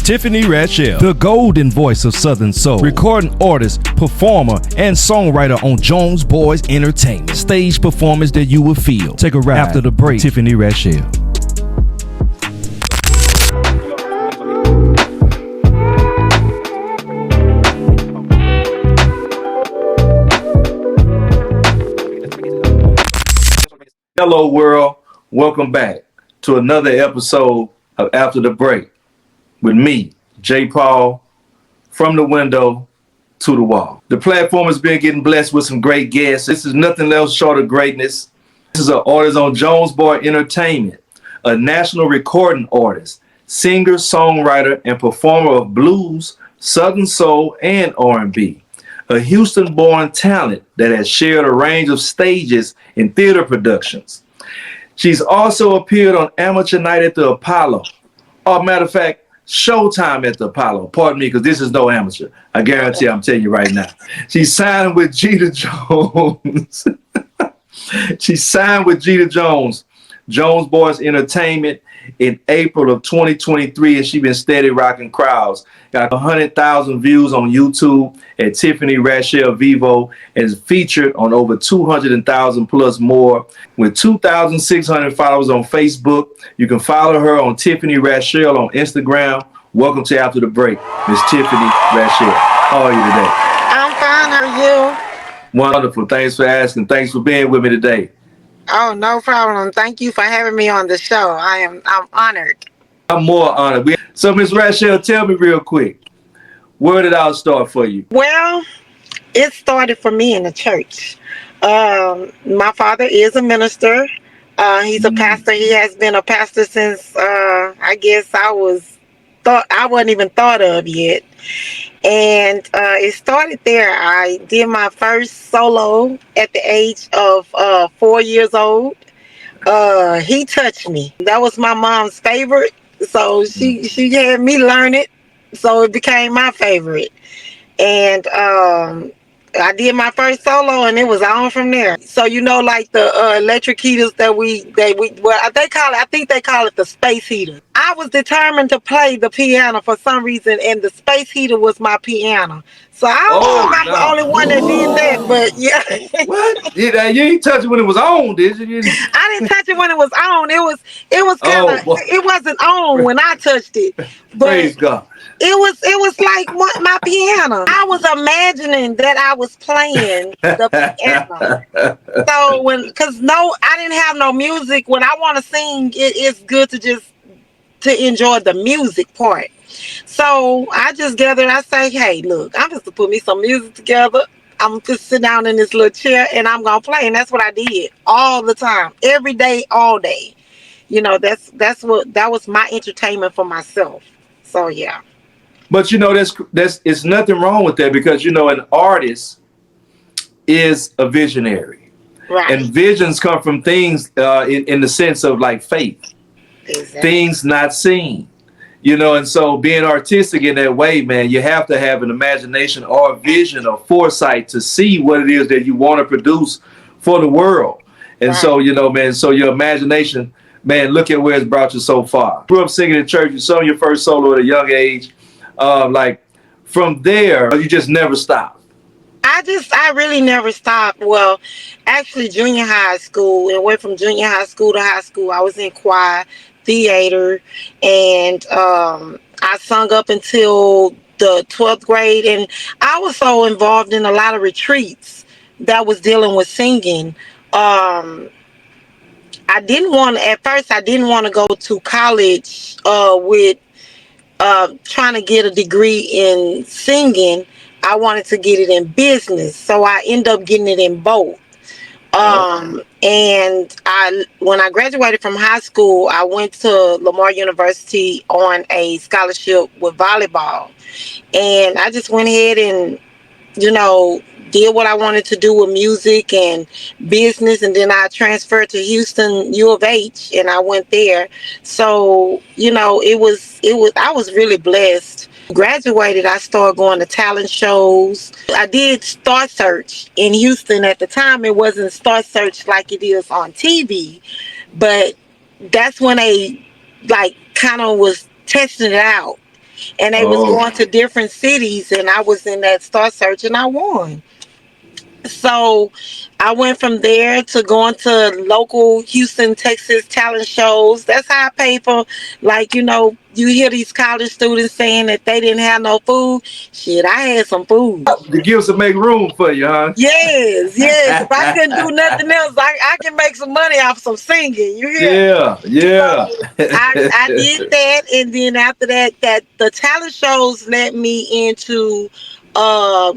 Tiffany Rachal, the golden voice of Southern Soul, recording artist, performer, and songwriter on Jones Boys Entertainment. Stage performance that you will feel. Take a ride after the break. Tiffany Rachal. Hello world, welcome back to another episode of After the Break with me, J. Paul, from the window to the wall. The platform has been getting blessed with some great guests. This is nothing else short of greatness. This is an artist on Jones Boy Entertainment, a national recording artist, singer, songwriter, and performer of blues, Southern soul, and R&B. A Houston-born talent that has shared a range of stages in theater productions. She's also appeared on Amateur Night at the Apollo. Oh, matter of fact, Showtime at the Apollo. Pardon me, because this is no amateur. I guarantee I'm telling you right now. She signed with Jeter Jones. She signed with Jeter Jones, Jones Boys Entertainment, in April of 2023, and she's been steady rocking crowds. Got 100,000 views on YouTube at Tiffany Rachal Vivo, and is featured on over 200,000 plus more. With 2,600 followers on Facebook, you can follow her on Tiffany Rachal on Instagram. Welcome to After the Break, Miss Tiffany Rachal. How are you today? I'm fine. How are you? Wonderful. Thanks for asking. Thanks for being with me today. Oh, no problem. Thank you for having me on the show. I'm honored. I'm more honored. So, Miss Rachal, tell me real quick, where did it all start for you? Well, it started for me in the church. My father is a minister. He's a pastor. He has been a pastor since I guess I wasn't even thought of yet. And it started there. I did my first solo at the age of 4 years old. He Touched Me. That was my mom's favorite. So she had me learn it. So it became my favorite. And I did my first solo, and it was on from there. So like the electric heaters that I think they call it the space heater. I was determined to play the piano for some reason, and the space heater was my piano. So I don't know if I'm the only one that did that, but yeah. What? You ain't touch it when it was on, did you? I didn't touch it when it was on. It was kind of it wasn't on when I touched it. But praise God. It was like my piano. I was imagining that I was playing the piano. So I didn't have no music. When I want to sing, it's good to enjoy the music part. So I just gathered. I say, hey, look, I'm just to put me some music together. I'm just sit down in this little chair and I'm gonna play, and that's what I did all the time, every day, all day. That was my entertainment for myself. So yeah. But that's it's nothing wrong with that, because an artist is a visionary, right? And visions come from things in the sense of like faith, exactly. Things not seen. And so being artistic in that way, man, you have to have an imagination or a vision or foresight to see what it is that you want to produce for the world. And right. So, man, so your imagination, man, look at where it's brought you so far. Grew up singing in church, you sung your first solo at a young age. Like from there, you just never stopped. I really never stopped. Well, actually junior high school, and went from junior high school to high school. I was in choir, theater, and I sung up until the 12th grade, and I was so involved in a lot of retreats that was dealing with singing. At first I didn't want to go to college with trying to get a degree in singing. I wanted to get it in business, so I ended up getting it in both. And when I graduated from high school, I went to Lamar University on a scholarship with volleyball, and I just went ahead and did what I wanted to do with music and business, and then I transferred to Houston U of H, and I went there. So I was really blessed. Graduated, I started going to talent shows. I did Star Search in Houston. At the time, it wasn't Star Search like it is on TV, but that's when they kind of was testing it out. and they was Oh, going to different cities, and I was in that Star Search, and I won. So I went from there to going to local Houston, Texas talent shows. That's how I paid for, like, you hear these college students saying that they didn't have no food. Shit, I had some food. the gifts will make room for you, huh? Yes, yes. If I couldn't do nothing else, I can make some money off some singing. You hear? Yeah, yeah. So I did that, and then after that the talent shows led me into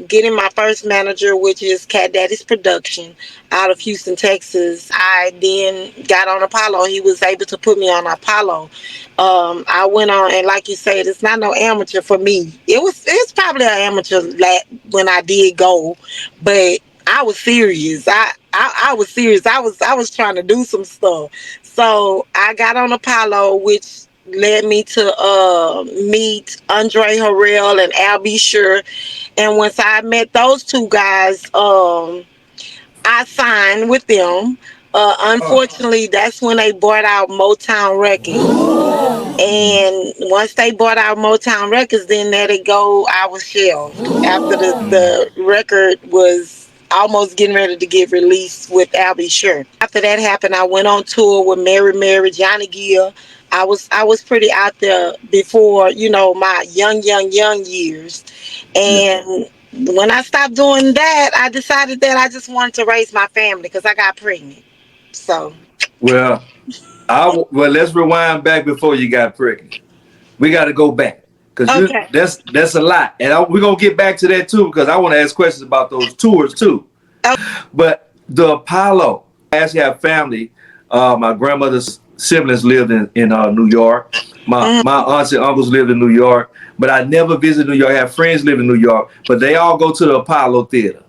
getting my first manager, which is Cat Daddy's Production out of Houston, Texas. I then got on Apollo. He was able to put me on Apollo. I went on, and like you said, it's not no amateur for me. It's probably an amateur when I did go, but I was serious. I was serious. I was trying to do some stuff. So I got on Apollo, which led me to meet Andre Harrell and Al B. Sure. And once I met those two guys, I signed with them. Oh, Unfortunately, that's when they bought out Motown Records. And once they bought out Motown Records, then there they go. I was shelved after the record was almost getting ready to get released with Albie Sure. After that happened, I went on tour with Mary, Johnny Gill. I was pretty out there before my young years, yeah. and when I stopped doing that, I decided that I just wanted to raise my family because I got pregnant. So Well, well, let's rewind back before you got pregnant. We got to go back because okay, that's a lot, and we're gonna get back to that too because I want to ask questions about those tours too. But the Apollo, I actually have family. My grandmother's siblings lived in New York. My aunts and uncles lived in New York, but I never visited New York. I have friends live in New York, but they all go to the Apollo Theater.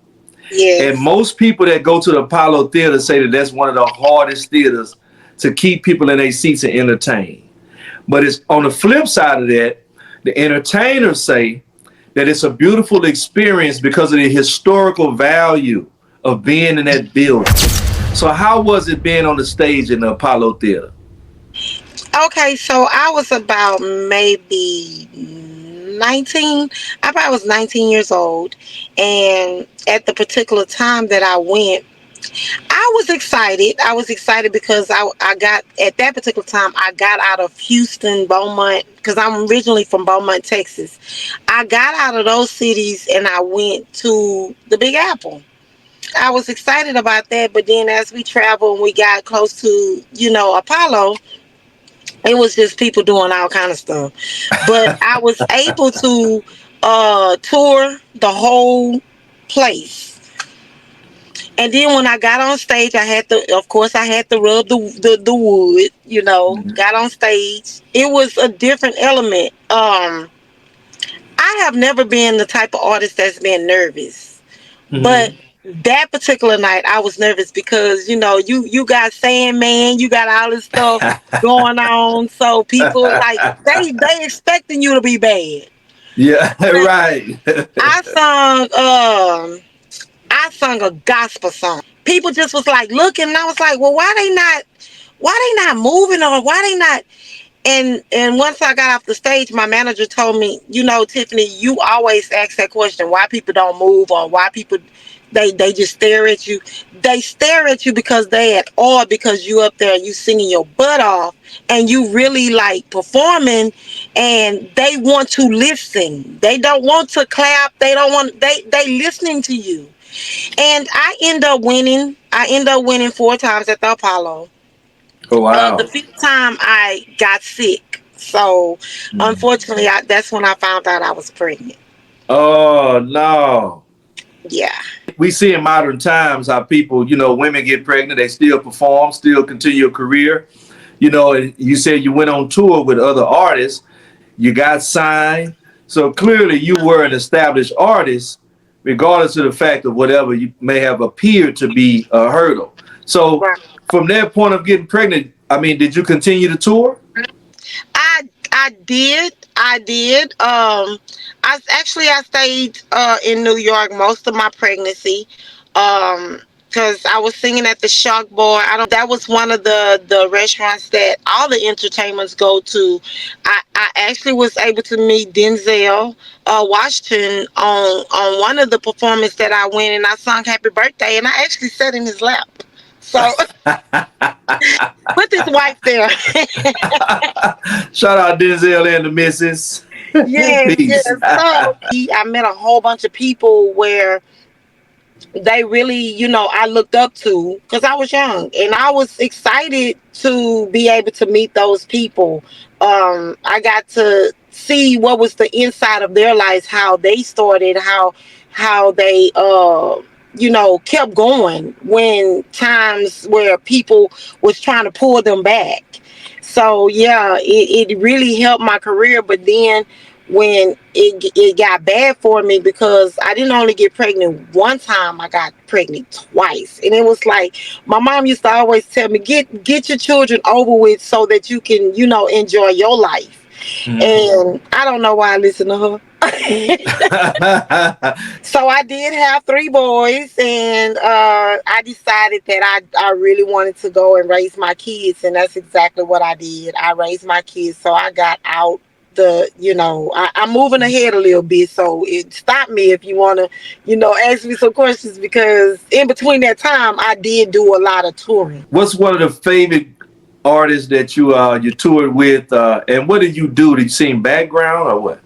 And yes. most people that go to the Apollo Theater say that that's one of the hardest theaters to keep people in their seats and entertain. But it's on the flip side of that, the entertainers say that it's a beautiful experience because of the historical value of being in that building. So how was it being on the stage in the Apollo Theater? Okay, so I was about maybe 19. I probably was 19 years old. And at the particular time that I went, I was excited. I was excited because I got, at that particular time, I got out of Houston, Beaumont, because I'm originally from Beaumont, Texas. I got out of those cities and I went to the Big Apple. I was excited about that, but then as we traveled and we got close to, Apollo, it was just people doing all kind of stuff. But I was able to tour the whole place. And then when I got on stage, I had to, of course, I had to rub the wood, Mhm. got on stage. It was a different element. I have never been the type of artist that's been nervous. But Mhm. that particular night, I was nervous because you got Sandman, you got all this stuff going on, so people like they expecting you to be bad. Yeah, But right. I sung a gospel song. People just was like looking, and I was like, well, why they not moving, or why they not? And once I got off the stage, my manager told me, Tiffany, you always ask that question, why people don't move, or why people they just stare at you. They stare at you because they at awe, because you up there and you singing your butt off and you really like performing, and they want to listen. They don't want to clap. They don't want they listening to you. And I end up winning 4 times at the Apollo. Oh The wow. fifth time I got sick. So unfortunately, that's when I found out I was pregnant. Oh no. Yeah. We see in modern times how people, women get pregnant, they still perform, still continue a career. And you said you went on tour with other artists, you got signed. So clearly you were an established artist, regardless of the fact of whatever you may have appeared to be a hurdle. So Right. from that point of getting pregnant, I mean, did you continue to tour? I did. I did. I stayed in New York most of my pregnancy. Um because I was singing at the Shark Bar. I don't. That was one of the restaurants that all the entertainments go to. I actually was able to meet Denzel Washington on one of the performances that I went, and I sung Happy Birthday, and I actually sat in his lap. So put this wife there. Shout out Denzel and the missus. Yes, yes. Peace. So I met a whole bunch of people where they really, I looked up to because I was young and I was excited to be able to meet those people. I got to see what was the inside of their lives, how they started, how they kept going when times where people was trying to pull them back. So yeah, it really helped my career. But then when it got bad for me because I didn't only get pregnant one time, I got pregnant twice. And it was like my mom used to always tell me, get your children over with so that you can, enjoy your life. Mhm. And I don't know why I listened to her. So I did have three boys, and I decided that I really wanted to go and raise my kids, and that's exactly what I did. I raised my kids, so I got out I'm moving ahead a little bit, so it stop me if you want to, ask me some questions, because in between that time I did do a lot of touring. What's one of the favorite artists that you toured with, and what did you do? Did you sing background or what?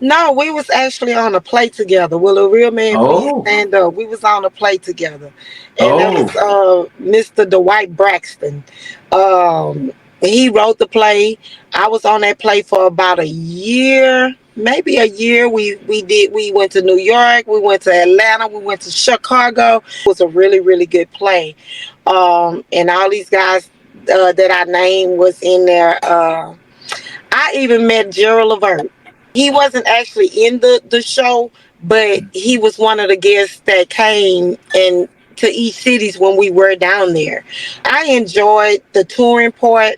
No, we was actually on a play together. Will a real man please Oh, stand up? We was on a play together, and that oh, was Mr. Dwight Braxton. Um, he wrote the play. I was on that play for about a year, maybe a year. We went to New York, we went to Atlanta, we went to Chicago. It was a really really good play, and all these guys that I named was in there. I even met Gerald Levert. He wasn't actually in the show, but he was one of the guests that came and to each cities when we were down there. I enjoyed the touring part.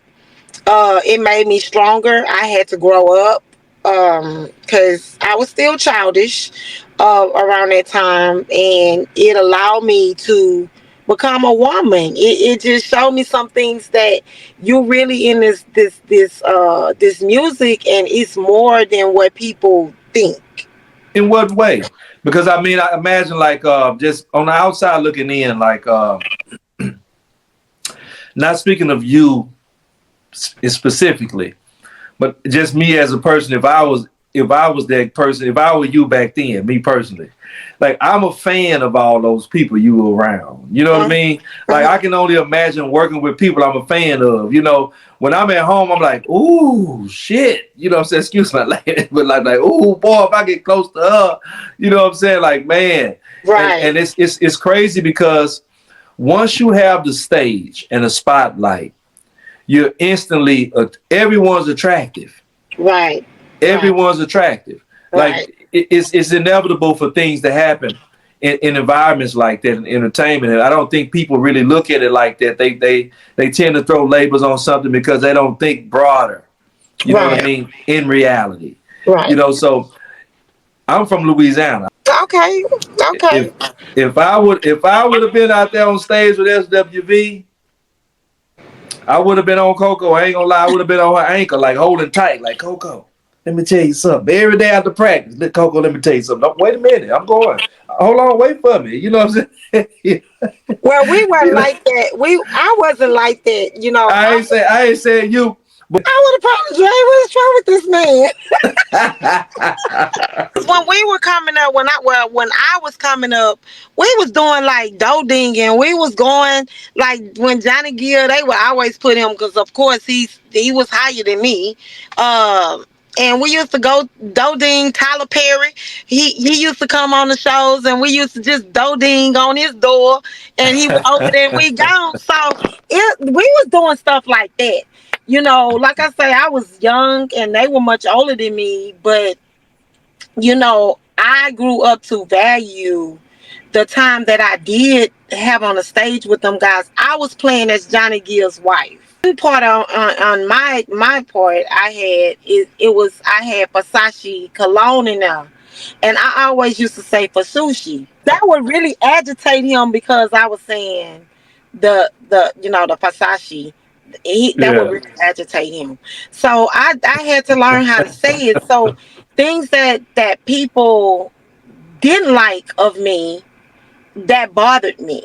It made me stronger. I had to grow up because I was still childish around that time, and it allowed me to become a woman. It just showed me some things that you're really in this music, and it's more than what people think. in what way? Because I mean, I imagine like just on the outside looking in, like not speaking of you specifically, but just me as a person. If I was that person, if I were you back then, me personally, like I'm a fan of all those people you were around. You know what I Mhm, mean? Like I mhm. can only imagine working with people I'm a fan of. When I'm at home, I'm like, ooh, shit. You know what I'm saying? Excuse my language, but like, ooh, boy, if I get close to her, you know what I'm saying? Like, man, and Right, it's crazy because once you have the stage and the spotlight, you're instantly everyone's attractive. right, right, Everyone's attractive. right, Like it's inevitable for things to happen in environments like that in entertainment. And I don't think people really look at it like that. They tend to throw labels on something because they don't think broader. You know what I right, mean? In reality. right. So I'm from Louisiana. Okay, okay. If if I would have been out there on stage with SWV, I would have been on Coco. I ain't gonna lie, I would have been on her ankle, like holding tight, like Coco. Let me tell you something. Every day after practice, Coco, let me tell you something. No, wait a minute, I'm going. Hold on, wait for me. You know what I'm saying? Well, we weren't you know, like that. I wasn't like that. I ain't saying you, but I would have probably Dre, what's wrong with this man? When we were coming up, when I was coming up, we was doing like dough dinging. We was going like when Johnny Gill, they would always put him because of course he was higher than me. And we used to go dough ding Tyler Perry. He used to come on the shows, and we used to just dough ding on his door, and he would open it and we gone. So we was doing stuff like that. Like I say, I was young and they were much older than me, but I grew up to value the time that I did have on the stage with them guys. I was playing as Johnny Gill's wife. One part on my part, I had Versace cologne in there, and I always used to say for sushi. that would really agitate him because I was saying the Fasashi. That would Yeah. really agitate him. So I had to learn how to say it. So things that people didn't like of me, that bothered me.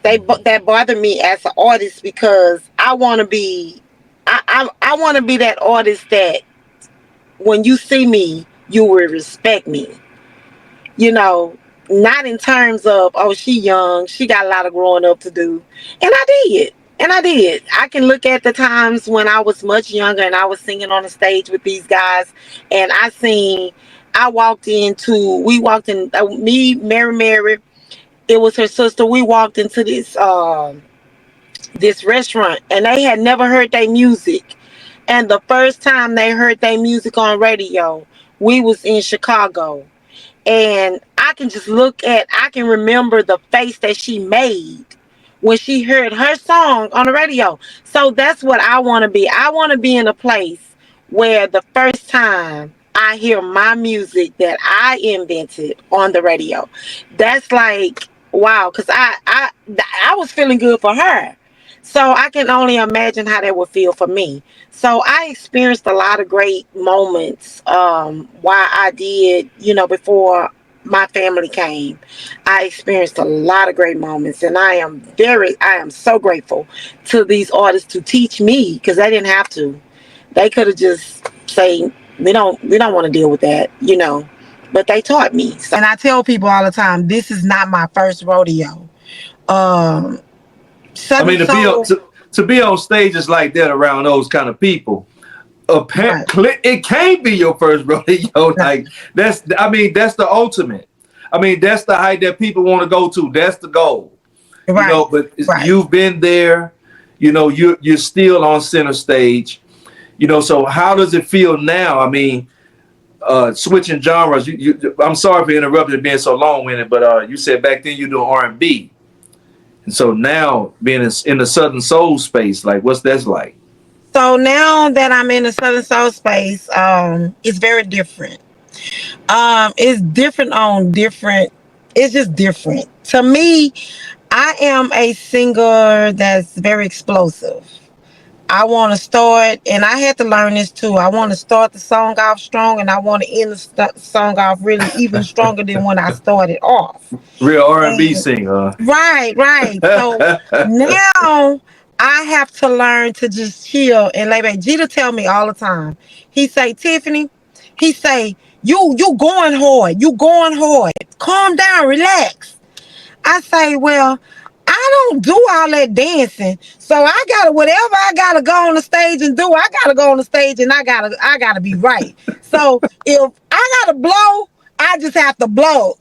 That bothered me as an artist because I want to be I want to be that artist that when you see me you will respect me, you know, not in terms of, oh, she young, she got a lot of growing up to do. And I did. And I did. I can look at the times when I was much younger and I was singing on the stage with these guys, and we walked in, me, Mary, it was her sister. We walked into this restaurant, and they had never heard their music. And the first time they heard their music on radio, we was in Chicago, and I can remember the face that she made when she heard her song on the radio. So that's what I want to be. I want to be in a place where the first time I hear my music that I invented on the radio, that's like wow, because I was feeling good for her. So I can only imagine how that would feel for me. So I experienced a lot of great moments while I did, before my family came. I experienced a lot of great moments, and I am so grateful to these artists to teach me because they didn't have to. They could have just say we don't want to deal with that, but they taught me. So, and I tell people all the time, this is not my first rodeo. Um, I mean, Southern Soul, to be on stages like that around those kind of people, right, it can't be your first rodeo. right, Like that's the ultimate. I mean, that's the height that people want to go to. That's the goal. right, But right. you've been there. You're still on center stage. So how does it feel now? I mean, switching genres. I'm sorry for interrupting it being so long-winded, but you said back then you doing R&B, and so now being in the Southern Soul space, like what's that's like? So now that I'm in the Southern Soul space, it's very different. It's different on different. It's just different to me. I am a singer that's very explosive. I want to start, and I had to learn this too. I want to start the song off strong, and I want to end the song off really even stronger than when I started off. Real R&B And singer. right, right. So Huh? now I have to learn to just chill and lay back. Jeter tell me all the time. He say, Tiffany, he say, you going hard. You going hard. Calm down, relax. I say, well, I don't do all that dancing. So I gotta whatever I gotta go on the stage and do, I gotta go on the stage and I gotta be right. So if I gotta blow, I just have to blow.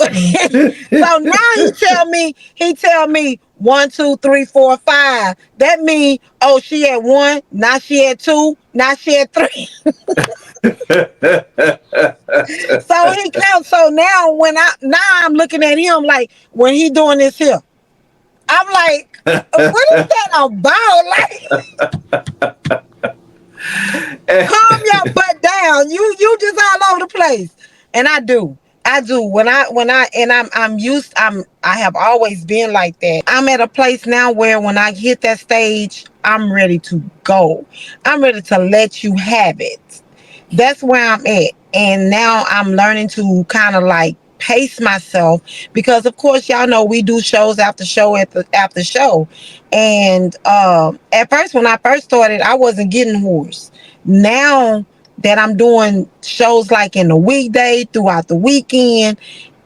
So now he tell me 1, 2, 3, 4, 5. That means oh she at 1, now she at 2, now she at 3. So he counts. So now I'm looking at him like when he doing this here. I'm like, what is that about? Like, calm your butt down. You just all over the place. And I do. I do. When I and I'm used I have always been like that. I'm at a place now where when I hit that stage, I'm ready to go. I'm ready to let you have it. That's where I'm at. And now I'm learning to kind of like pace myself because of course y'all know we do shows after show after show. And at first when I first started I wasn't getting hoarse. Now that I'm doing shows like in the weekday throughout the weekend,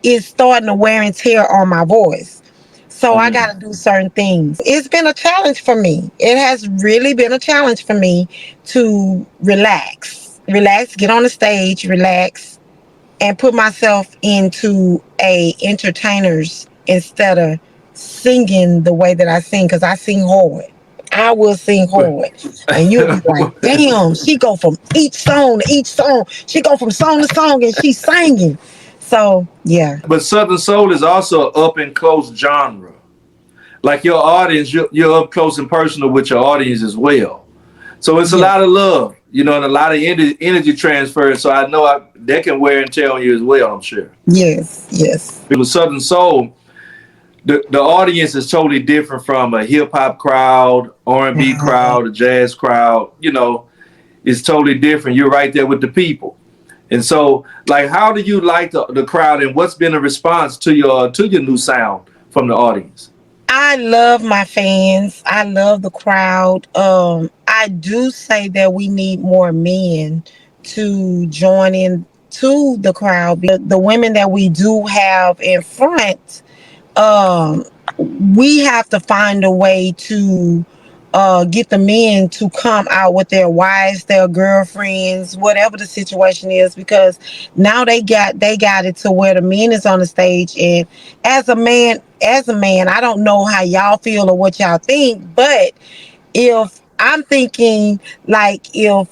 it's starting to wear and tear on my voice. So I got to do certain things. It's been a challenge for me. It has really been a challenge for me to relax, get on the stage, relax, and put myself into a entertainer's instead of singing the way that I sing because I sing hard. I will sing hard, and you'll be like, "Damn, she go from each song to each song. She go from song to song, and she's singing." So yeah, But Southern Soul is also an up and close genre. Like your audience, you're up close and personal with your audience as well. So it's a Yeah. lot of love, and a lot of energy transfer. So I know that can wear and tear on you as well, I'm sure. Yes. Yes. With Southern Soul, the audience is totally different from a hip hop crowd, R&B crowd, a jazz crowd. It's totally different. You're right there with the people. And so, like, how do you like the crowd, and what's been the response to your new sound from the audience? I love my fans. I love the crowd. I do say that we need more men to join in to the crowd. The women that we do have in front, um, we have to find a way to get the men to come out with their wives, their girlfriends, whatever the situation is, because now they got it to where the men is on the stage. And as a man, I don't know how y'all feel or what y'all think, but if I'm thinking, like, if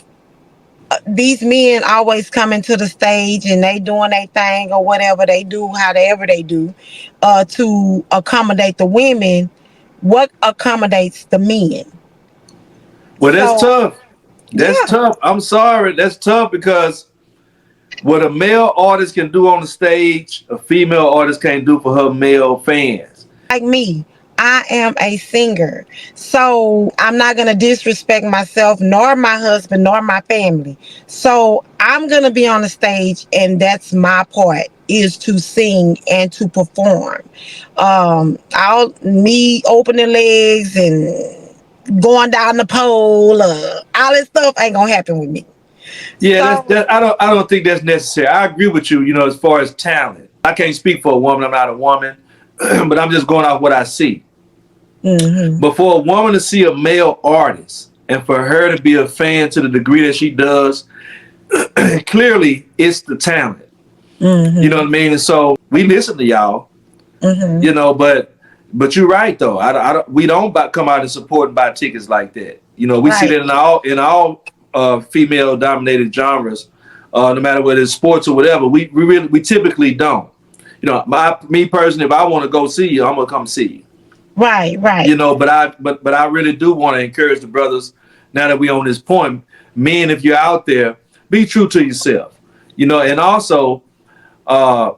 these men always coming to the stage and they doing their thing or whatever they do, however they do, to accommodate the women, what accommodates the men? Well, that's So tough. That's yeah, tough. I'm sorry. That's tough because what a male artist can do on the stage, a female artist can't do for her male fans. like me, I am a singer, so I'm not gonna disrespect myself, nor my husband, nor my family. So I'm gonna be on the stage, and that's my part, is to sing and to perform. I'll me opening legs and going down the pole, all this stuff ain't gonna happen with me. Yeah, that's So that. I don't think that's necessary. I agree with you. As far as talent, I can't speak for a woman. I'm not a woman, but I'm just going off what I see. hmm But for a woman to see a male artist and for her to be a fan to the degree that she does, clearly it's the talent. You know hmm what I mean? And so we listen to y'all. hmm But you're right though. We don't come out and support and buy tickets like that. We see right, that in all female dominated genres, no matter whether it's sports or whatever. We typically don't. Me personally, if I want to go see you, I'm gonna come see you. right, right. But I really do want to encourage the brothers. Now that we on this point, men, if you're out there, be true to yourself. And also uh,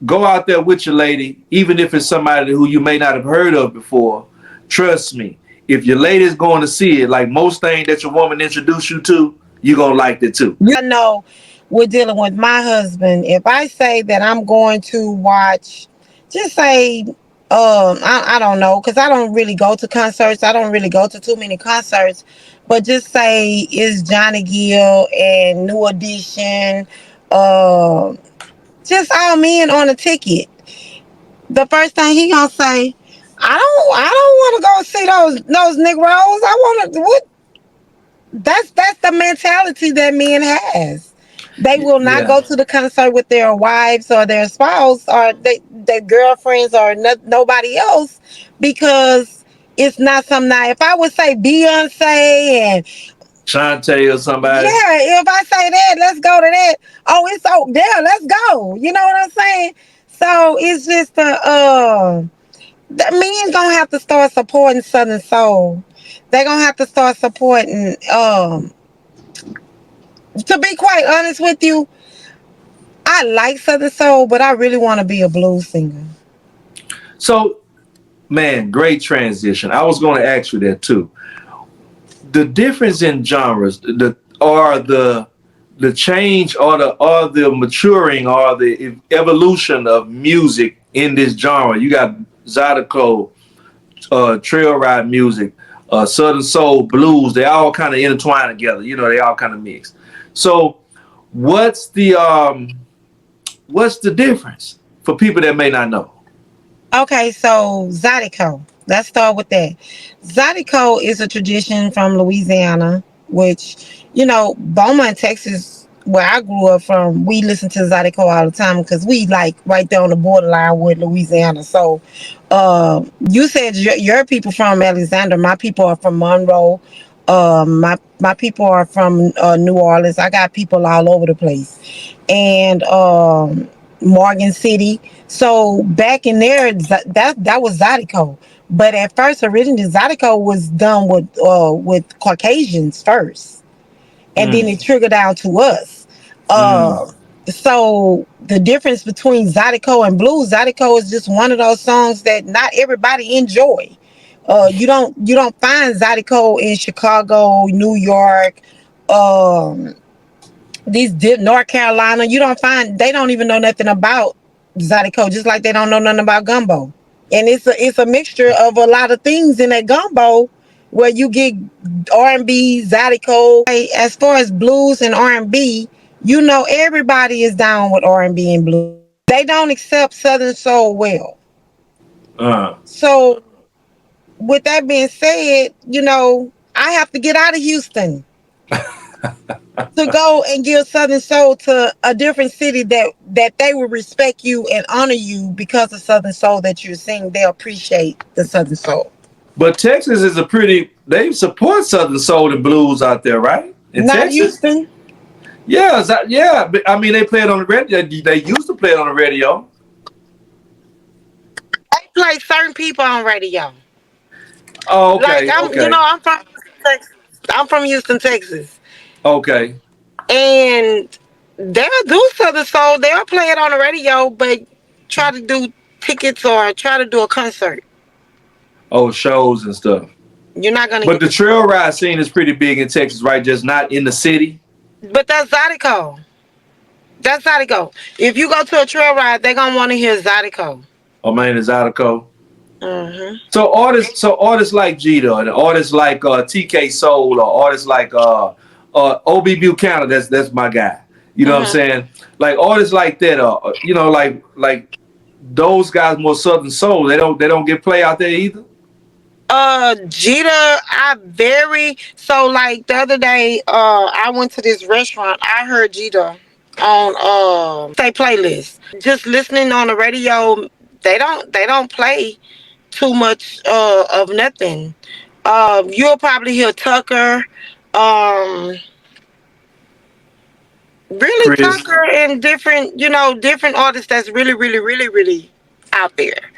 go out there with your lady, even if it's somebody who you may not have heard of before. Trust me, if your lady's going to see it, like most things that your woman introduced you to, you're gonna like it too. I know we're dealing with my husband. If I say that I'm going to watch, just say, I don't know, because I don't really go to concerts. I don't really go to too many concerts. But just say it's Johnny Gill and New Edition, uh, just all men on a ticket. The first thing he gonna say, I don't want to go see those Negroes. I want to what that's the mentality that men has. They will not Yeah. go to the concert with their wives or their spouse or their girlfriends or nobody else, because it's not something. Now, if I would say Beyonce and Shantae or somebody. yeah, if I say that, let's go to that. Oh, it's so yeah, let's go. You know what I'm saying? So it's just the men gonna have to start supporting Southern Soul. They're gonna have to start supporting to be quite honest with you, I like Southern Soul, but I really want to be a blues singer. So, man, great transition. I was going to ask you that too. The difference in genres, the change or the maturing or the evolution of music in this genre. You got Zydeco, trail ride music, Southern soul, blues. They all kind of intertwine together. They all kind of mix. So, what's the difference for people that may not know? Okay, so Zydeco. Let's start with that. Zydeco is a tradition from Louisiana, which, Beaumont, Texas, where I grew up from, we listen to Zydeco all the time because we like right there on the borderline with Louisiana. So, you said your people from Alexander. My people are from Monroe. My people are from New Orleans. I got people all over the place, and Morgan City. So back in there, that was Zydeco. But at first, originally, Zydeco was done with Caucasians first, and then it Mm, trickled down to us. mm. Uh, so the difference between Zydeco and blues, Zydeco is just one of those songs that not everybody enjoy. You don't find Zydeco in Chicago, New York, um, North Carolina. You don't find they don't even know nothing about Zydeco, just like they don't know nothing about gumbo. And it's a mixture of a lot of things in that gumbo, where you get R&B, Zydeco. As far as blues and R&B, everybody is down with R&B and blues. They don't accept Southern soul well. Uh, So with that being said, I have to get out of Houston to go and give Southern Soul to a different city that they will respect you and honor you because of Southern Soul that you're singing. They appreciate the Southern Soul. but Texas is a pretty. They support Southern soul and blues out there, right? In Not Texas. Houston. Yeah, yeah. But, I mean, they play it on the radio. They used to play it on the radio. They play certain people on radio. Oh, Like okay, okay, I'm from Texas. I'm from Houston, Texas, okay. and they'll do Southern Soul. They'll play it on the radio, but try to do tickets or try to do a concert. Oh, shows and stuff. You're not gonna But get the the. trail ride scene is pretty big in Texas, right? Just not in the city. But that's Zydeco. That's Zydeco. If you go to a trail ride, they're gonna want to hear Zydeco. Oh man, is Zydeco. Mm-hmm. So artists like Jeter, and artists like TK Soul, or artists like OB Buchanan. That's my guy. You know what I'm Mm-hmm. saying? Like artists like that, like those guys more Southern soul. They don't get play out there either. Jeter, I very so like the other day, I went to this restaurant. I heard Jeter on say playlist. Just listening on the radio, they don't play too much of nothing. You'll probably hear Tucker, um, really Chris. Tucker and different artists that's really, really, really, really out there.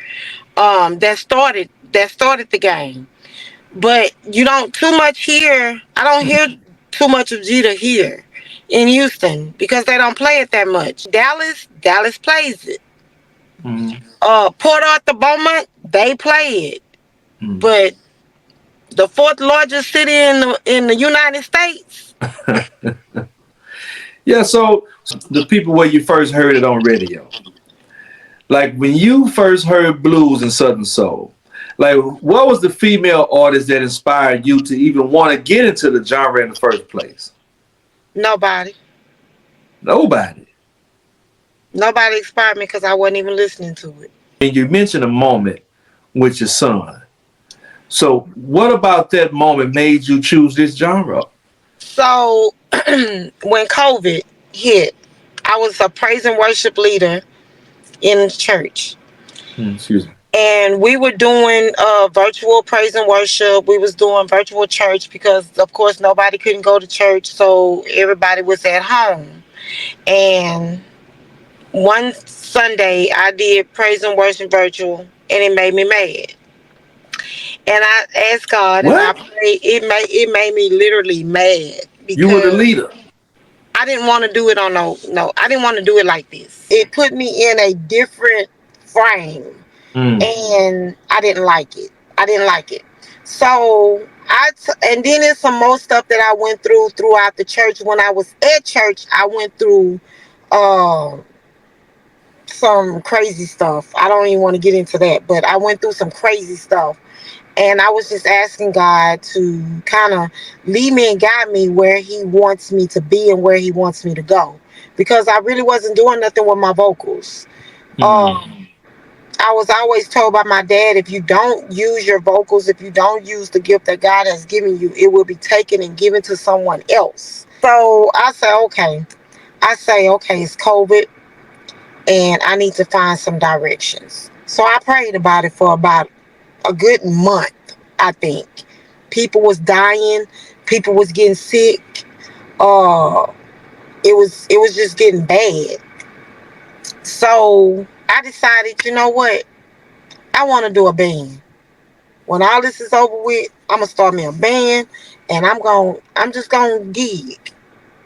That started the game. But you don't too much hear. I don't hear too much of Jeter here in Houston because they don't play it that much. Dallas plays it. Mm-hmm. Port Arthur, Beaumont, they play it. Mm-hmm. But the fourth largest city in the United States. Yeah. So the people where you first heard it on radio, like when you first heard blues and Southern soul, like what was the female artist that inspired you to even want to get into the genre in the first place? Nobody, Nobody. nobody inspired me because I wasn't even listening to it. And you mentioned a moment with your son. So what about that moment made you choose this genre? So when COVID hit, I was a praise and worship leader in church. Excuse me. And we were doing virtual praise and worship. We was doing virtual church because of course nobody couldn't go to church, so everybody was at home. And one Sunday I did praise and worship virtual, and it made me mad. And I asked God and I What? prayed. It made me literally mad You were the because leader. I didn't want to do it on no, I didn't want to do it like this. It put me in a different frame, Mm. and I didn't like it. I didn't like it. So and then there's some more stuff that I went through throughout the church. When I was at church, I went through um some crazy stuff. I don't even want to get into that, but I went through some crazy stuff. And I was just asking God to kind of lead me and guide me where He wants me to be and where He wants me to go. Because I really wasn't doing nothing with my vocals. Mm. Um, I was always told by my dad, if you don't use your vocals, if you don't use the gift that God has given you, it will be taken and given to someone else. So I say, okay, it's COVID and I need to find some directions. So I prayed about it for about a good month, I think. People was dying, people was getting sick. Uh, it was just getting bad. So I decided, you know what? I want to do a band. When all this is over with, I'm gonna start me a band, and I'm just gonna gig,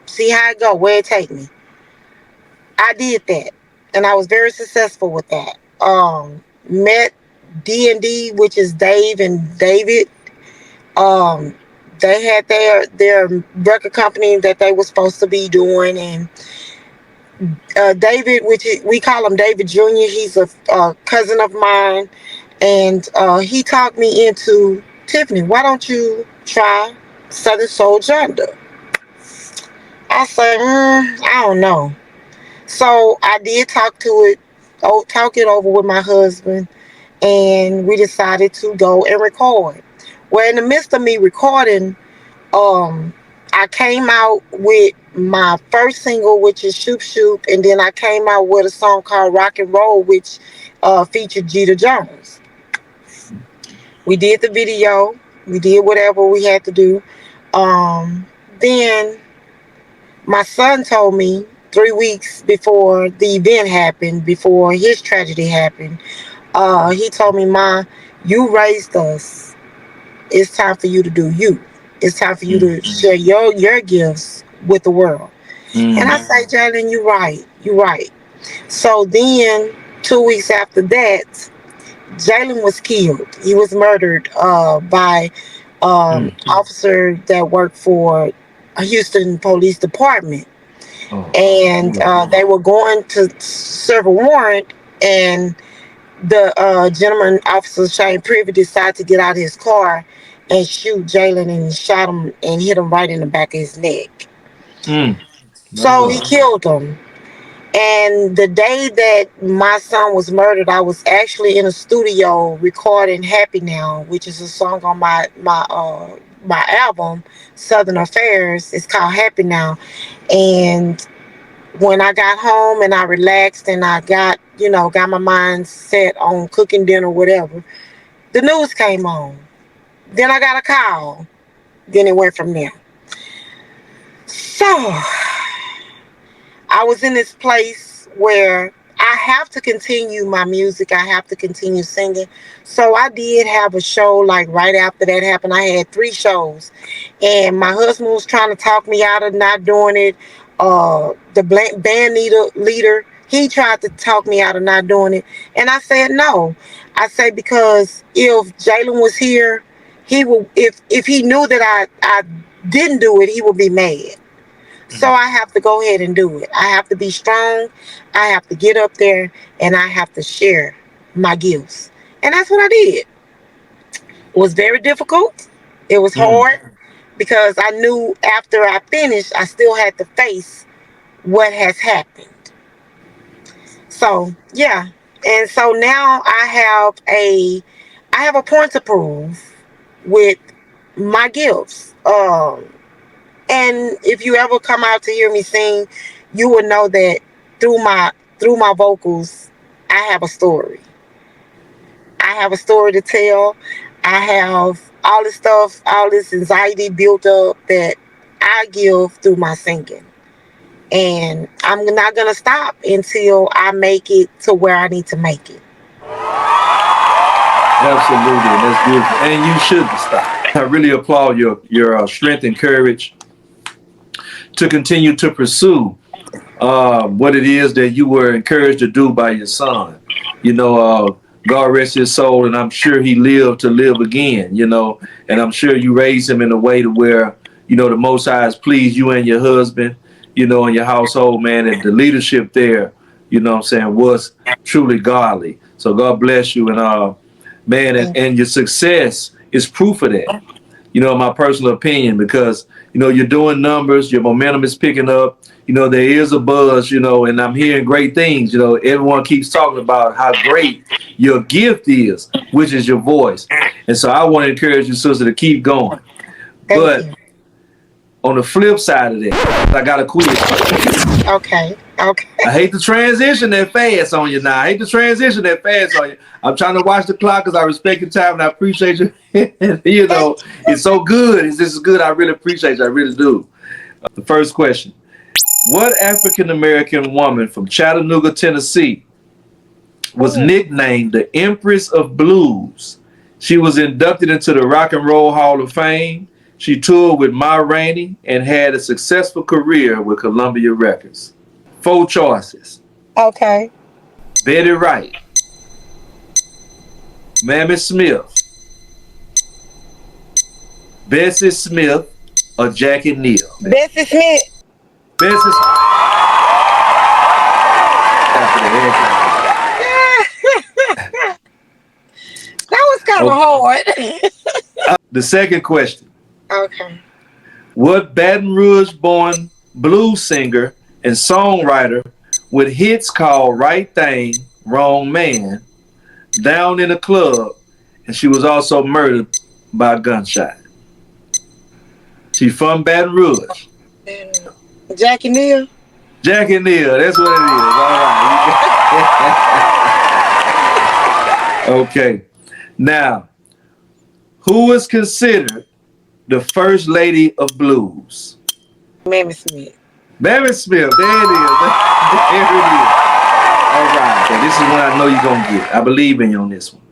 see how it go, where it take me. I did that, and I was very successful with that. Met D&D, which is Dave and David. Um, they had their record company that they were supposed to be doing, and David, we call him David Jr. He's a cousin of mine, and he talked me into Tiffany. Why don't you try Southern Soul Jonda? I said, I don't know. So I did talk it over with my husband, and we decided to go and record. Well, in the midst of me recording, um, I came out with my first single, which is Shoop Shoop, and then I came out with a song called Rock and Roll, which featured Jeter Jones. We did the video, we did whatever we had to do. Then my son told me 3 weeks before the event happened, before his tragedy happened, he told me, "Ma, you raised us. It's time for you to do you. It's time for you to share your gifts with the world." And I say, Jalen, you're right. You're right. So then, 2 weeks after that, Jalen was killed. He was murdered by officer that worked for Houston Police Department, and they were going to serve a warrant, and the gentleman, Officer Shane Privy, decided to get out of his car and shoot Jalen, and shot him and hit him right in the back of his neck. So he killed him. And the day that my son was murdered, I was actually in a studio recording "Happy Now," which is a song on my album Southern Affairs. It's called "Happy Now." And when I got home and I relaxed and I got my mind set on cooking dinner, whatever, the news came on. Then I got a call. Then it went from there. So I was in this place where I have to continue my music. I have to continue singing. So I did have a show like right after that happened. I had 3 shows. And my husband was trying to talk me out of not doing it. The band leader, he tried to talk me out of not doing it. And I said no. I said, because if Jalen was here, he will, if he knew that I didn't do it, he would be mad. So I have to go ahead and do it. I have to be strong. I have to get up there, and I have to share my gifts. And that's what I did. It was very difficult. It was hard because I knew after I finished, I still had to face what has happened. So yeah. And so now I have a point to prove with my gifts. And if you ever come out to hear me sing, you will know that through my vocals, I have a story. I have a story to tell. I have all this stuff, all this anxiety built up that I give through my singing. And I'm not gonna stop until I make it to where I need to make it. Absolutely, that's beautiful, and you shouldn't stop. I really applaud your strength and courage to continue to pursue what it is that you were encouraged to do by your son. God rest his soul, and I'm sure he lived to live again. And I'm sure you raised him in a way to where the Most High is pleased, you and your husband, and your household, man, and the leadership there, what I'm saying, was truly godly. So God bless you, and man, and your success is proof of that. In my personal opinion, because you're doing numbers, your momentum is picking up. There is a buzz, and I'm hearing great things. Everyone keeps talking about how great your gift is, which is your voice. And so I want to encourage you, sister, to keep going. Thank But you. on the flip side of that, I got to quit. Okay. I hate to transition that fast on you now. I hate to transition that fast on you. I'm trying to watch the clock because I respect your time and I appreciate you. It's so good. This is good. I really appreciate you. I really do. The first question. What African American woman from Chattanooga, Tennessee was Oh, nicknamed the Empress of Blues? She was inducted into the Rock and Roll Hall of Fame. She toured with Ma Rainey and had a successful career with Columbia Records. 4 choices. Okay. Betty Wright, Mamie Smith, Bessie Smith, or Jackie Neal. Bessie Smith. Bessie Smith. That was kind of hard. The second question. Okay. What Baton Rouge-born blues singer and songwriter with hits called Right Thing, Wrong Man, Down in a Club, and she was also murdered by a gunshot? She's from Baton Rouge. Jackie Neal. Jackie Neal, that's what it is. All right. Okay. Now, who is considered the first lady of blues? Mamie Smith. Mamie Smith, there it is. There it is. All right. So this is one I know you're going to get. I believe in you on this one.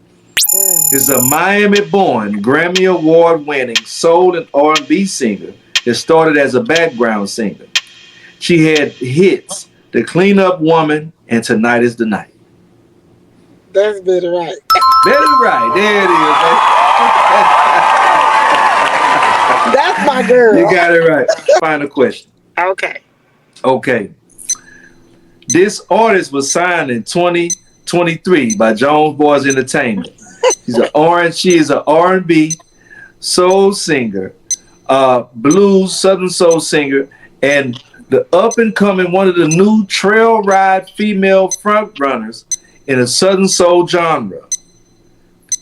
This is a Miami-born, Grammy Award-winning soul and R&B singer that started as a background singer. She had hits, The Clean Up Woman and Tonight is the Night. That's Betty Wright. Betty Wright, there it is. That's my girl. You got it right. Final question. Okay. Okay. This artist was signed in 2023 by Jones Boys Entertainment. She is an R&B soul singer, blues, southern soul singer, and the up-and-coming one of the new trail ride female front runners in the southern soul genre.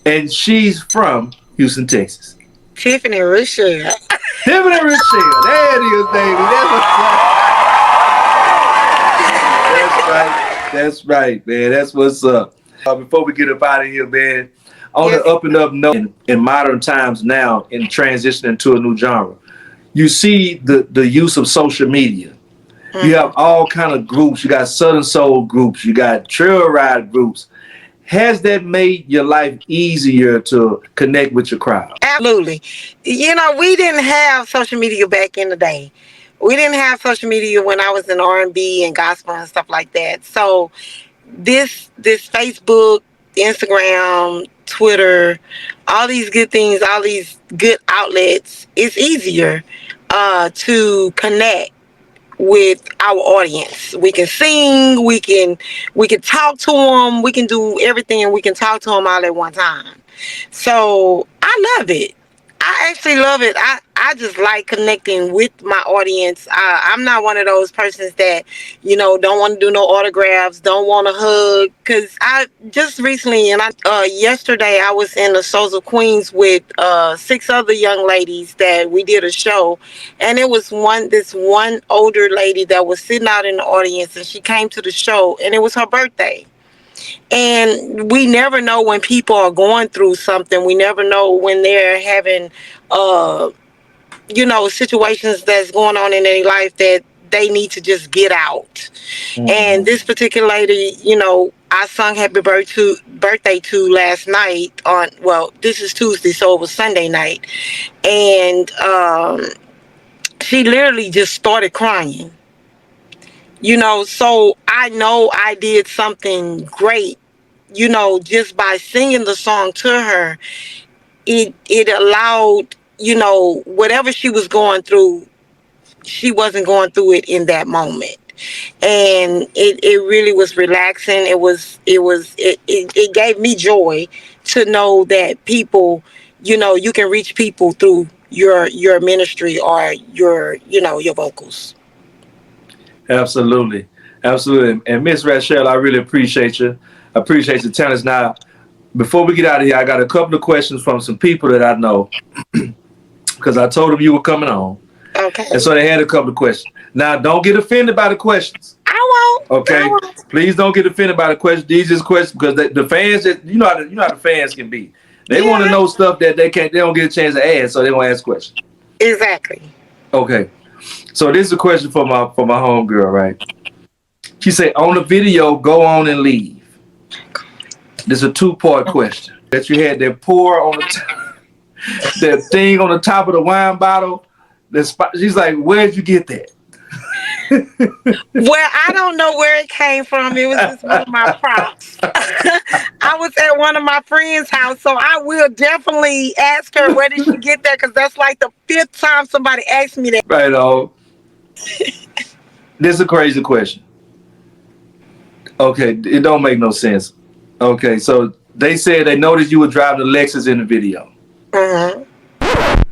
And she's from Houston, Texas. Tiffany Rachal. Tiffany Rachal. There it is, baby. That's right, man. That's what's up. Before we get up out of here, man, on the up and up note, in modern times now, in transitioning to a new genre, you see the use of social media. You have all kind of groups. You got Southern Soul groups. You got trail ride groups. Has that made your life easier to connect with your crowd? Absolutely. You know, we didn't have social media back in the day. We didn't have social media when I was in R&B and gospel and stuff like that. So this Facebook, Instagram, Twitter, all these good things, all these good outlets, it's easier to connect with our audience. We can sing, we can talk to them, we can do everything, and we can talk to them all at one time. So I love it. I actually love it. I just like connecting with my audience. I'm not one of those persons that, you know, don't want to do no autographs, don't want to hug. Because I just recently, and yesterday, I was in the Souls of Queens with 6 other young ladies that we did a show. And it was this one older lady that was sitting out in the audience, and she came to the show, and it was her birthday. And we never know when people are going through something. We never know when they're having, you know, situations that's going on in their life that they need to just get out. And this particular lady, you know, I sung happy birthday to last night on, well, this is Tuesday, so it was Sunday night. And she literally just started crying. You know, so I know I did something great, you know, just by singing the song to her. It allowed, you know, whatever she was going through, she wasn't going through it in that moment. And it really was relaxing. It gave me joy to know that people, you know, you can reach people through your ministry or your vocals. Absolutely. And Miss Rachal, I really appreciate you. I appreciate your talents. Now, before we get out of here, I got a couple of questions from some people that I know because I told them you were coming on. Okay. And so they had a couple of questions. Now, don't get offended by the questions. I won't. Okay. I won't. Please don't get offended by the questions. These is questions because the fans, you know how the fans can be. They want to know stuff that they don't get a chance to ask, so they want to ask questions. Exactly. Okay. So this is a question for my homegirl, right? She said, on the video, go on and leave. This is a 2-part question. that you had that pour on that thing on the top of the wine bottle. She's like, where'd you get that? Well, I don't know where it came from. It was just one of my props. I was at one of my friends' house, so I will definitely ask her where did she get that, because that's like the fifth time somebody asked me that. Right on. This is a crazy question. Okay, it don't make no sense. Okay, so they said they noticed you were driving a Lexus in the video. Uh-huh.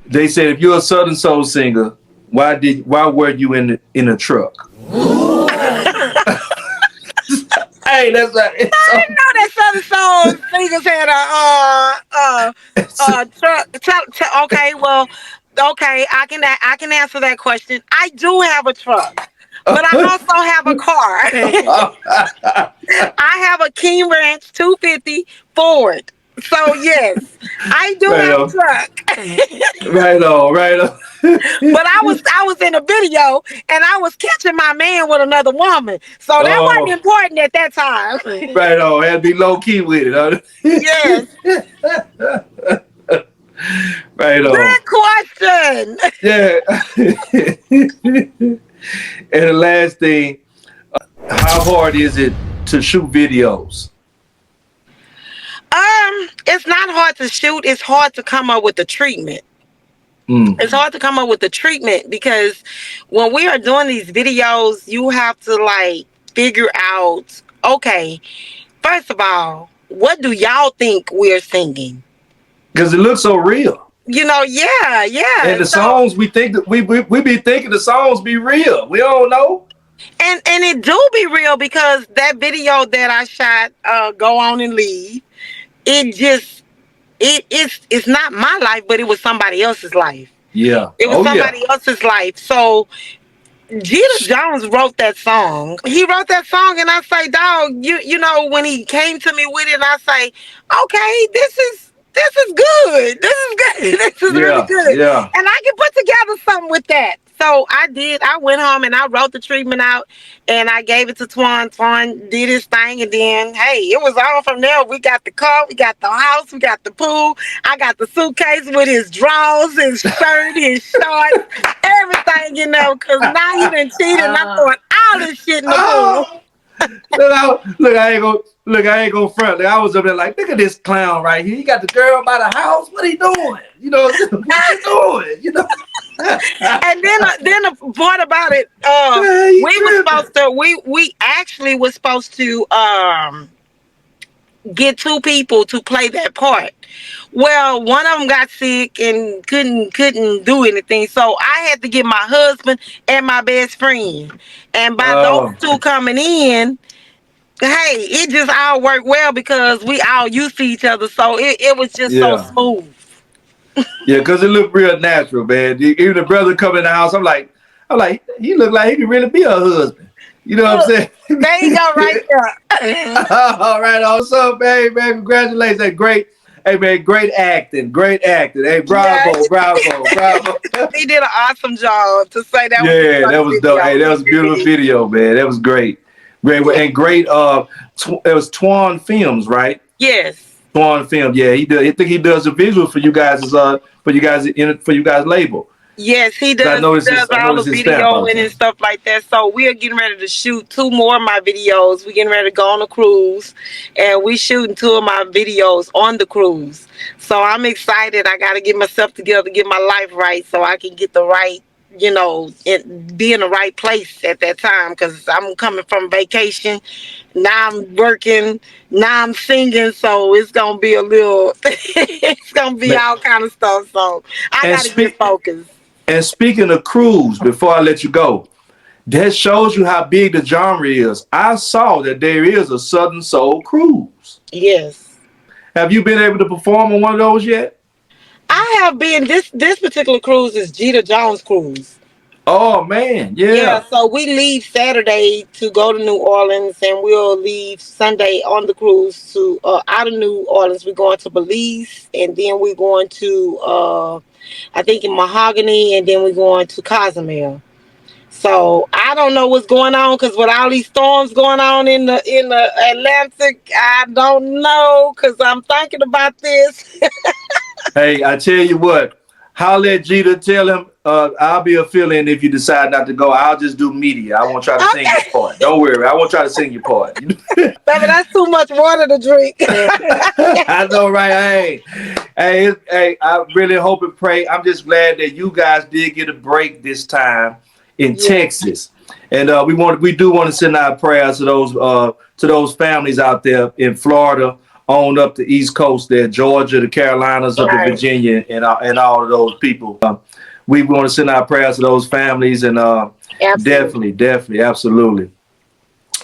They said if you're a Southern Soul singer, why were you in a truck? Hey, that's not. I didn't know that Southern Soul singers had a truck. Okay, well, okay, I can answer that question. I do have a truck, but I also have a car. I have a King Ranch 250 Ford. So yes, I do Right have a on. truck. Right on, right on. But I was in a video and I was catching my man with another woman. So that wasn't Oh, important at that time. right on. Had to be low key with it. Huh? Yes. Right on. Good question. Yeah. And the last thing, how hard is it to shoot videos? It's not hard to shoot. It's hard to come up with the treatment. It's hard to come up with the treatment because when we are doing these videos, you have to like figure out, okay, first of all, what do y'all think we're singing? Because it looks so real. You know, yeah. And the So, songs we think that we be thinking the songs be real. We don't know. and it do be real because that video that I shot, Go On and Leave, it just it's not my life, but it was somebody else's life. Yeah. It was Oh yeah. somebody else's life. So Jeter Jones wrote that song. He wrote that song, and I say, dog, you know, when he came to me with it, I say, okay, this is good. This is good. This is really Yeah. good. Yeah. And I can put together something with that. So I did. I went home and I wrote the treatment out and I gave it to Twan. Twan did his thing, and then hey, it was all from there. We got the car, we got the house, we got the pool. I got the suitcase with his drawers, his shirt, his shorts, everything in there. Cause now he done cheated and I'm throwing all this shit in the pool. Oh, I ain't gonna front. Like, I was up there like, look at this clown right here. He got the girl by the house. What he doing? You know, what he doing? You know. And then the part about it, we actually was supposed to get two people to play that part. Well, one of them got sick and couldn't do anything, so I had to get my husband and my best friend. And by those two coming in, hey, it just all worked well because we all used to each other, so it was just so Yeah. smooth. Yeah, because it looked real natural, man. Even the brother coming in the house, I'm like, he looked like he could really be a husband. You know what I'm saying? There you go, right there. All right, what's up, man? Congratulations. Hey, great. Hey, man, great acting. Hey, bravo. He did an awesome job to say that. Yeah, that was dope. Hey, that was a beautiful video, man. That was great. Great. And great. It was Twan Films, right? Yes. Twan Film. Yeah, he does. I think he does the visuals for you guys for you guys label. Yes, he does. He does all the video and stuff like that. So we are getting ready to shoot 2 more of my videos. We're getting ready to go on a cruise, and we shooting 2 of my videos on the cruise. So I'm excited. I got to get myself together, get my life right, so I can get the right, you know, be in the right place at that time. Because I'm coming from vacation. Now I'm working. Now I'm singing. So it's gonna be a little. It's gonna be all kind of stuff. So I got to get focused. And speaking of cruise, before I let you go, that shows you how big the genre is. I saw that there is a Southern Soul cruise. Yes. Have you been able to perform on one of those yet? I have been. This particular cruise is Jeter Jones cruise. Oh man, yeah. Yeah, so we leave Saturday to go to New Orleans, and we'll leave Sunday on the cruise to out of New Orleans. We're going to Belize, and then we're going to I think in Mahogany, and then we're going to Cozumel. So I don't know what's going on because with all these storms going on in the Atlantic, I don't know because I'm thinking about this. Hey, I tell you what, holler at Jeter, tell him I'll be a fill-in if you decide not to go. I'll just do media. I won't try to sing your Okay, part. Don't worry, I won't try to sing your part. baby, that's too much water to drink. I know, right? Hey, I really hope and pray. I'm just glad that you guys did get a break this time in Yeah, Texas, and we do want to send our prayers to those families out there in Florida, on up the East Coast there, Georgia, the Carolinas, up to right. Virginia, and all of those people. We want to send our prayers to those families, and Absolutely. definitely, absolutely.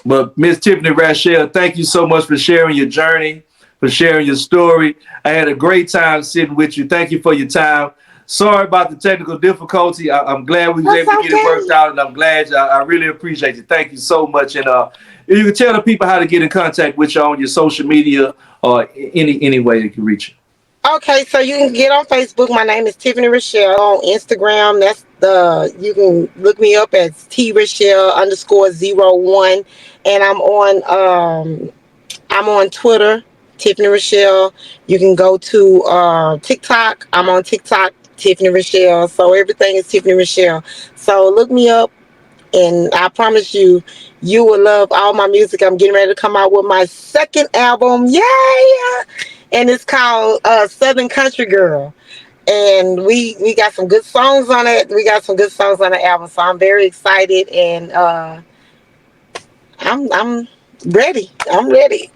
But Miss Tiffany Rachal, thank you so much for sharing your journey, for sharing your story. I had a great time sitting with you. Thank you for your time. Sorry about the technical difficulty. I'm glad we was That's able to get it worked okay. out, and I'm glad. I really appreciate you. Thank you so much. And you can tell the people how to get in contact with you on your social media or any way they can reach you. Okay, so you can get on Facebook. My name is Tiffany Rachal. On Instagram, that's the you can look me up as T Rachel _01, and I'm on Twitter, Tiffany Rachal. You can go to TikTok. I'm on TikTok, Tiffany Rachal. So everything is Tiffany Rachal. So look me up, and I promise you, you will love all my music. I'm getting ready to come out with my second album. Yay! And it's called Southern Country Girl. And we got some good songs on it. We got some good songs on the album. So I'm very excited, and I'm ready. I'm ready.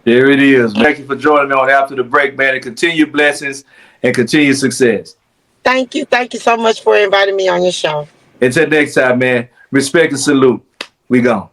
There it is. Thank you for joining me on After the Break, man, and continue blessings and continue success. Thank you. Thank you so much for inviting me on your show. Until next time, man, respect and salute. We gone.